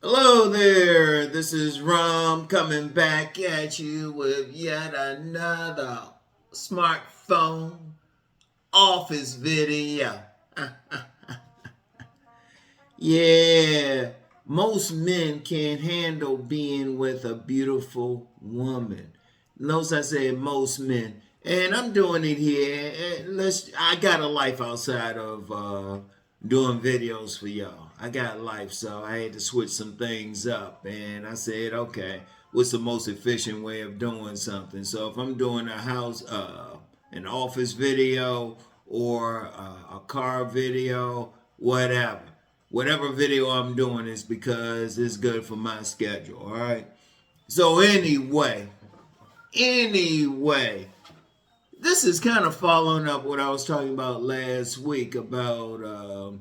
Hello there, this is Rom coming back at you with yet another smartphone office video. Yeah, most men can't handle being with a beautiful woman. Notice I said most men. And I'm doing it here. I got a life outside of doing videos for y'all. I got life, so I had to switch some things up. And I said, okay, what's the most efficient way of doing something? So if I'm doing an office video or a car video, whatever video I'm doing is because it's good for my schedule. All right. So anyway, this is kind of following up what I was talking about last week about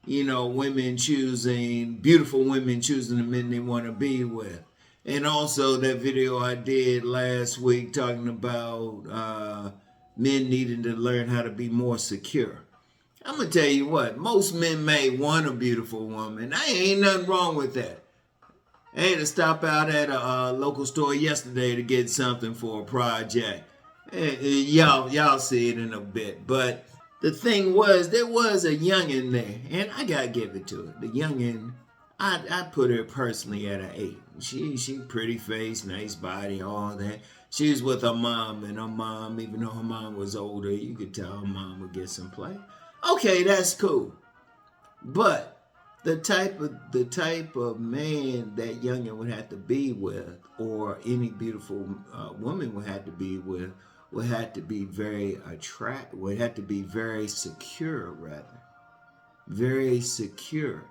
beautiful women choosing the men they want to be with. And also that video I did last week talking about men needing to learn how to be more secure. I'm going to tell you what, most men may want a beautiful woman. Ain't nothing wrong with that. I had to stop out at a local store yesterday to get something for a project. Y'all see it in a bit. But the thing was, there was a youngin' there, and I gotta give it to her. The youngin', I put her personally at an 8. She pretty face, nice body, all that. She was with her mom, and her mom, even though her mom was older, you could tell her mom would get some play. Okay, that's cool. But the type of man that youngin' would have to be with, or any beautiful woman would have to be with, would have to be very secure, rather. Very secure.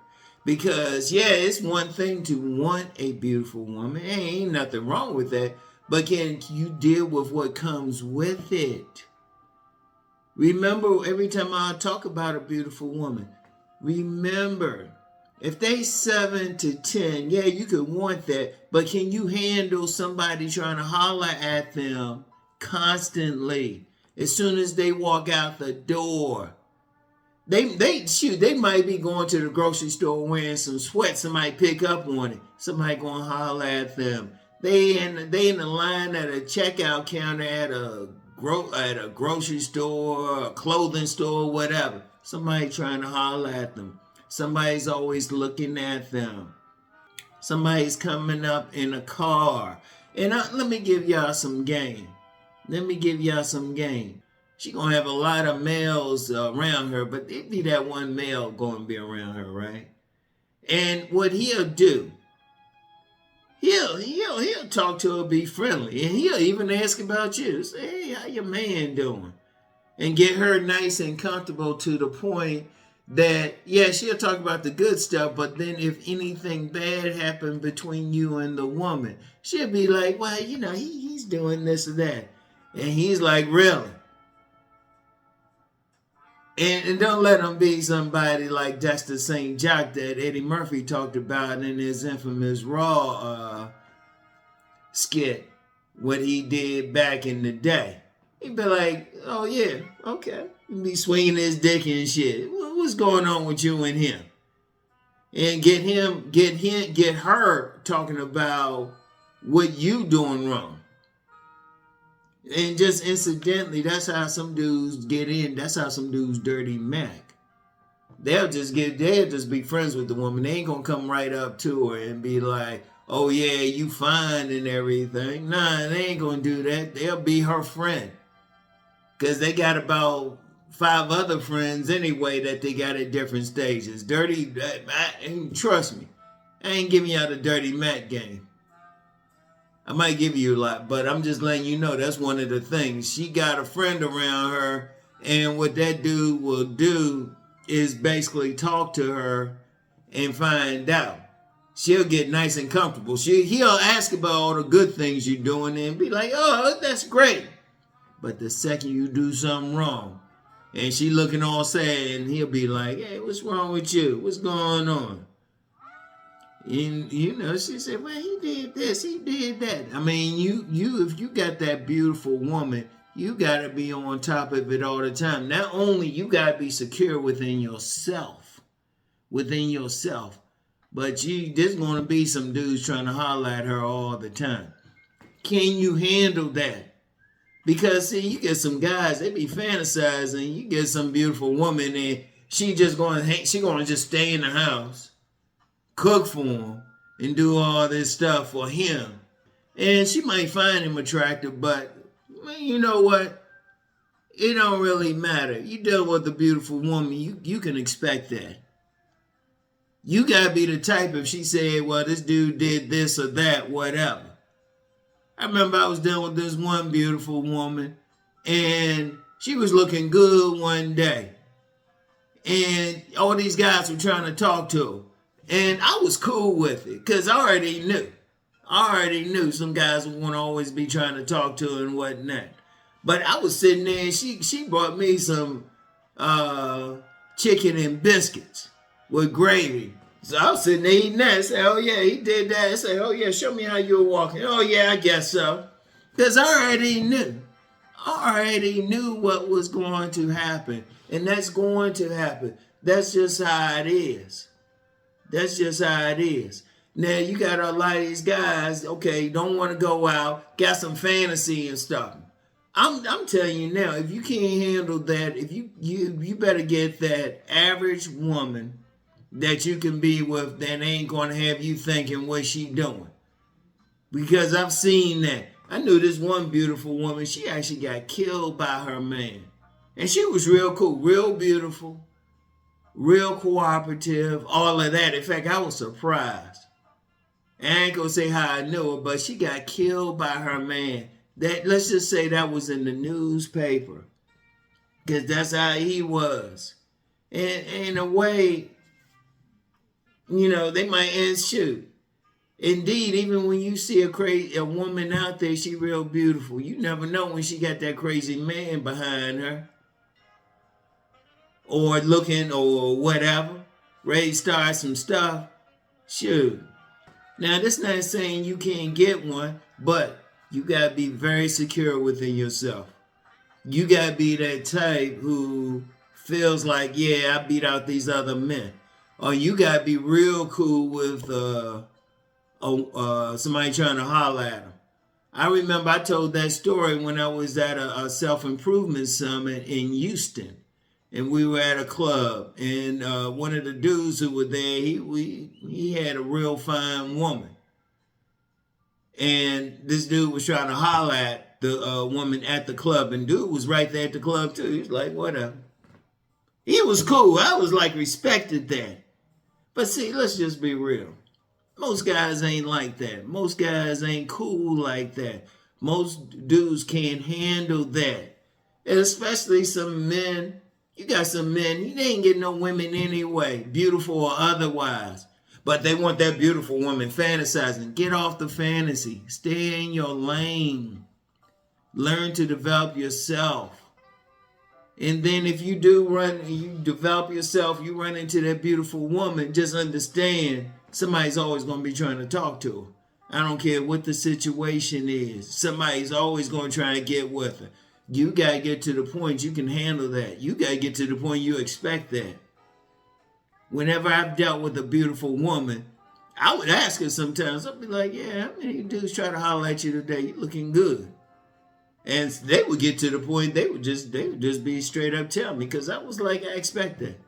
Because, yeah, it's one thing to want a beautiful woman. Ain't nothing wrong with that. But can you deal with what comes with it? Remember, every time I talk about a beautiful woman, remember, if they 7 to 10, yeah, you could want that. But can you handle somebody trying to holler at them constantly as soon as they walk out the door? They might be going to the grocery store wearing some sweats. Somebody pick up on it. Somebody gonna holler at them. They in the line at a checkout counter at a grocery store, a clothing store, whatever. Somebody trying to holler at them. Somebody's always looking at them. Somebody's coming up in a car. And let me give y'all some game. She gonna have a lot of males around her, but it be that one male gonna be around her, right? And what he'll do, he'll talk to her, be friendly, and he'll even ask about you. Say, hey, how your man doing? And get her nice and comfortable to the point that, yeah, she'll talk about the good stuff, but then if anything bad happened between you and the woman, she'll be like, well, he's doing this or that. And he's like, really? And don't let him be somebody like Dexter St. Jock that Eddie Murphy talked about in his infamous Raw skit, what he did back in the day. He'd be like, oh yeah, okay. He'd be swinging his dick and shit. What's going on with you and him? And get her talking about what you doing wrong. And just incidentally, that's how some dudes get in. That's how some dudes dirty Mac. They'll just be friends with the woman. They ain't gonna come right up to her and be like, oh yeah, you fine and everything. Nah, they ain't gonna do that. They'll be her friend. Cause they got about 5 other friends anyway that they got at different stages. Trust me, I ain't giving y'all the dirty Mac game. I might give you a lot, but I'm just letting you know that's one of the things. She got a friend around her, and what that dude will do is basically talk to her and find out. She'll get nice and comfortable. He'll ask about all the good things you're doing and be like, oh, that's great. But the second you do something wrong, and she looking all sad, and he'll be like, hey, what's wrong with you? What's going on? And she said, well, he did this, he did that. I mean, if you got that beautiful woman, you got to be on top of it all the time. Not only you got to be secure within yourself, But there's going to be some dudes trying to holler at her all the time. Can you handle that? Because, see, you get some guys, they be fantasizing. You get some beautiful woman and she going to just stay in the house, cook for him, and do all this stuff for him. And she might find him attractive, but you know what? It don't really matter. You deal with a beautiful woman, you can expect that. You gotta be the type if she said, well, this dude did this or that, whatever. I remember I was dealing with this one beautiful woman, and she was looking good one day. And all these guys were trying to talk to her. And I was cool with it, because I already knew some guys would want to always be trying to talk to her and whatnot. But I was sitting there, and she brought me some chicken and biscuits with gravy. So I was sitting there eating that. I said, oh, yeah, he did that. I said, oh, yeah, show me how you were walking. Oh, yeah, I guess so. Because I already knew. I already knew what was going to happen. And that's going to happen. That's just how it is. That's just how it is. Now, you got a lot of these guys, okay, don't want to go out, got some fantasy and stuff. I'm telling you now, if you can't handle that, if you better get that average woman that you can be with that ain't going to have you thinking what she doing. Because I've seen that. I knew this one beautiful woman, she actually got killed by her man. And she was real cool, real beautiful, real cooperative, all of that. In fact, I was surprised. I ain't going to say how I knew her, but she got killed by her man. Let's just say that was in the newspaper. Because that's how he was. And in a way, you know, they might shoot. Indeed, even when you see a woman out there, she real beautiful. You never know when she got that crazy man behind her. Or looking or whatever. Ready to start some stuff. Shoot. Now, this not saying you can't get one, but you got to be very secure within yourself. You got to be that type who feels like, yeah, I beat out these other men. Or you got to be real cool with somebody trying to holler at them. I remember I told that story when I was at a self-improvement summit in Houston. And we were at a club. And one of the dudes who were there, he had a real fine woman. And this dude was trying to holler at the woman at the club. And dude was right there at the club too. He was like, whatever. He was cool. I was like, respected that. But see, let's just be real. Most guys ain't like that. Most guys ain't cool like that. Most dudes can't handle that. And especially some men. You got some men, they ain't getting no women anyway, beautiful or otherwise. But they want that beautiful woman fantasizing. Get off the fantasy. Stay in your lane. Learn to develop yourself. And then if you you develop yourself, you run into that beautiful woman, just understand somebody's always going to be trying to talk to her. I don't care what the situation is. Somebody's always going to try and get with her. You got to get to the point you can handle that. You got to get to the point you expect that. Whenever I've dealt with a beautiful woman, I would ask her sometimes. I'd be like, yeah, how many dudes try to holler at you today? You looking good. And they would get to the point they would just be straight up telling me, because I was like, I expect that.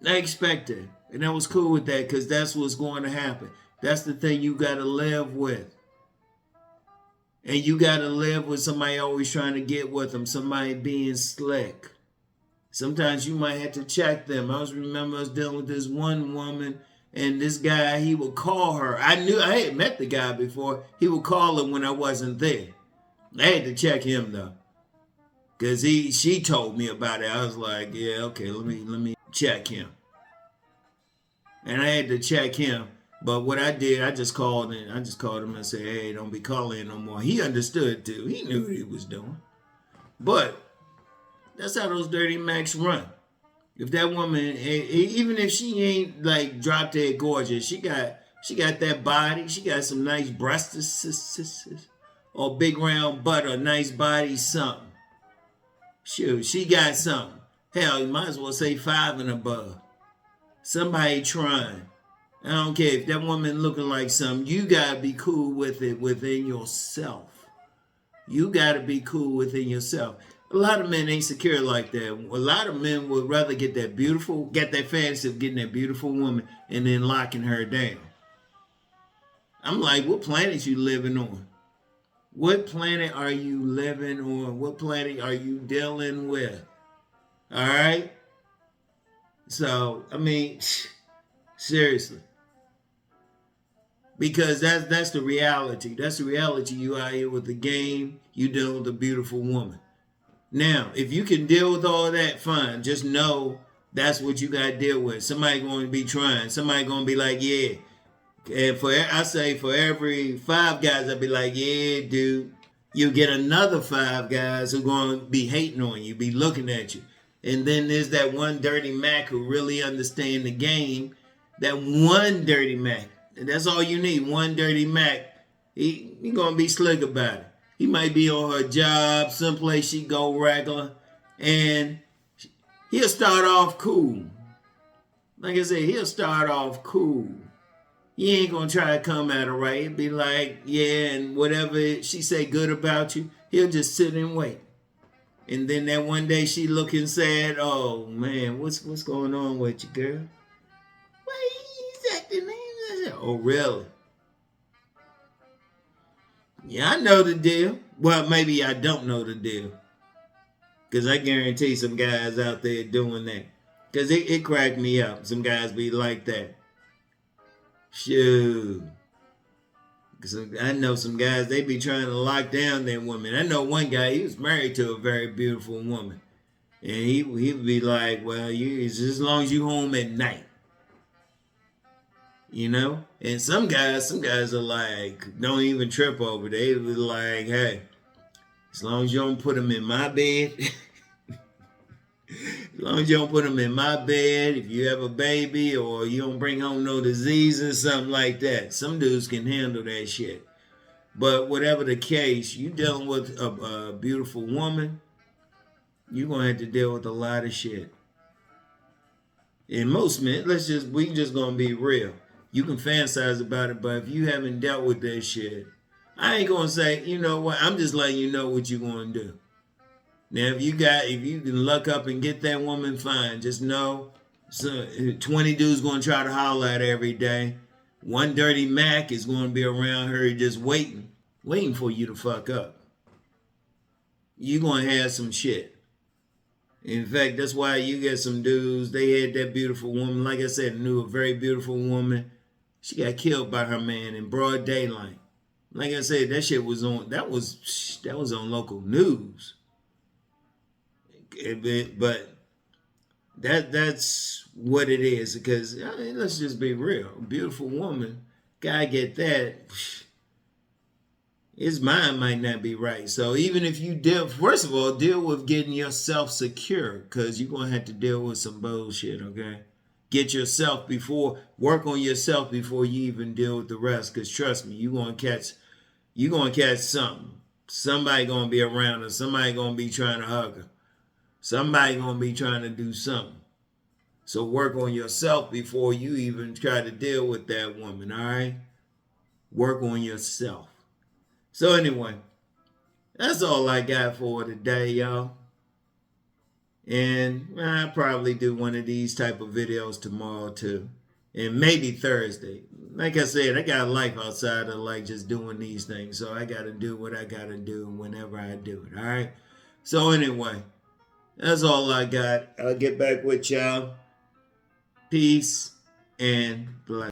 I expect that. And I was cool with that because that's what's going to happen. That's the thing you got to live with. And you got to live with somebody always trying to get with them, somebody being slick. Sometimes you might have to check them. I remember I was dealing with this one woman, and this guy, he would call her. I had met the guy before. He would call her when I wasn't there. I had to check him though, because she told me about it. I was like, yeah, okay, let me check him. And I had to check him. But what I did, I just called him and said, hey, don't be calling no more. He understood too. He knew what he was doing. But that's how those dirty Macks run. If that woman, even if she ain't like drop dead gorgeous, she got that body. She got some nice breasts or big round butt or nice body, something. Shoot, she got something. Hell, you might as well say 5 and above. Somebody trying. I don't care if that woman looking like something. You gotta be cool with it within yourself. You gotta be cool within yourself. A lot of men ain't secure like that. A lot of men would rather get that fantasy of getting that beautiful woman and then locking her down. I'm like, what planet you living on? What planet are you living on? What planet are you dealing with? All right? So, I mean, seriously. Because that's the reality. That's the reality. You out here with the game, you deal with a beautiful woman. Now, if you can deal with all that, fine. Just know that's what you got to deal with. Somebody going to be trying. Somebody going to be like, yeah. And for every 5 guys, I'll be like, yeah, dude. You get another 5 guys who going to be hating on you, be looking at you. And then there's that one dirty Mac who really understand the game. That one dirty Mac. And that's all you need. One dirty Mac. He going to be slick about it. He might be on her job, someplace she go regular. And he'll start off cool. Like I said, he'll start off cool. He ain't going to try to come at her right. He'll be like, yeah, and whatever she say good about you, he'll just sit and wait. And then that one day she looking sad. Oh, man, what's going on with you, girl? Why he's acting like that? Oh, really? Yeah, I know the deal. Well, maybe I don't know the deal. Because I guarantee some guys out there doing that. Because it cracked me up. Some guys be like that. Shoot. Because I know some guys, they be trying to lock down their women. I know one guy, he was married to a very beautiful woman. And he would be like, well, it's just as long as you home at night. You know? And some guys are like, don't even trip over. They was like, hey, as long as you don't put them in my bed. As long as you don't put them in my bed, if you have a baby or you don't bring home no disease or something like that. Some dudes can handle that shit. But whatever the case, you dealing with a beautiful woman, you're going to have to deal with a lot of shit. And most men, we just going to be real. You can fantasize about it, but if you haven't dealt with that shit, I ain't going to say, you know what, I'm just letting you know what you're going to do. Now, if you can luck up and get that woman, fine. Just know, 20 dudes going to try to holler at her every day. One dirty Mac is going to be around her just waiting for you to fuck up. You're going to have some shit. In fact, that's why you get some dudes, they had that beautiful woman. Like I said, knew a very beautiful woman. She got killed by her man in broad daylight. Like I said, that shit was on, that was on local news. But that's what it is. Because I mean, let's just be real. A beautiful woman, guy get that, his mind might not be right. So even if you first of all, deal with getting yourself secure, because you're going to have to deal with some bullshit, okay? Get yourself work on yourself before you even deal with the rest. Because trust me, you're going to catch something. Somebody going to be around her. Somebody going to be trying to hug her. Somebody going to be trying to do something. So work on yourself before you even try to deal with that woman, all right? Work on yourself. So anyway, that's all I got for today, y'all. And I'll probably do one of these type of videos tomorrow too. And maybe Thursday. Like I said, I got a life outside of like just doing these things. So I got to do what I got to do whenever I do it, all right? So anyway, that's all I got. I'll get back with y'all. Peace and blessings.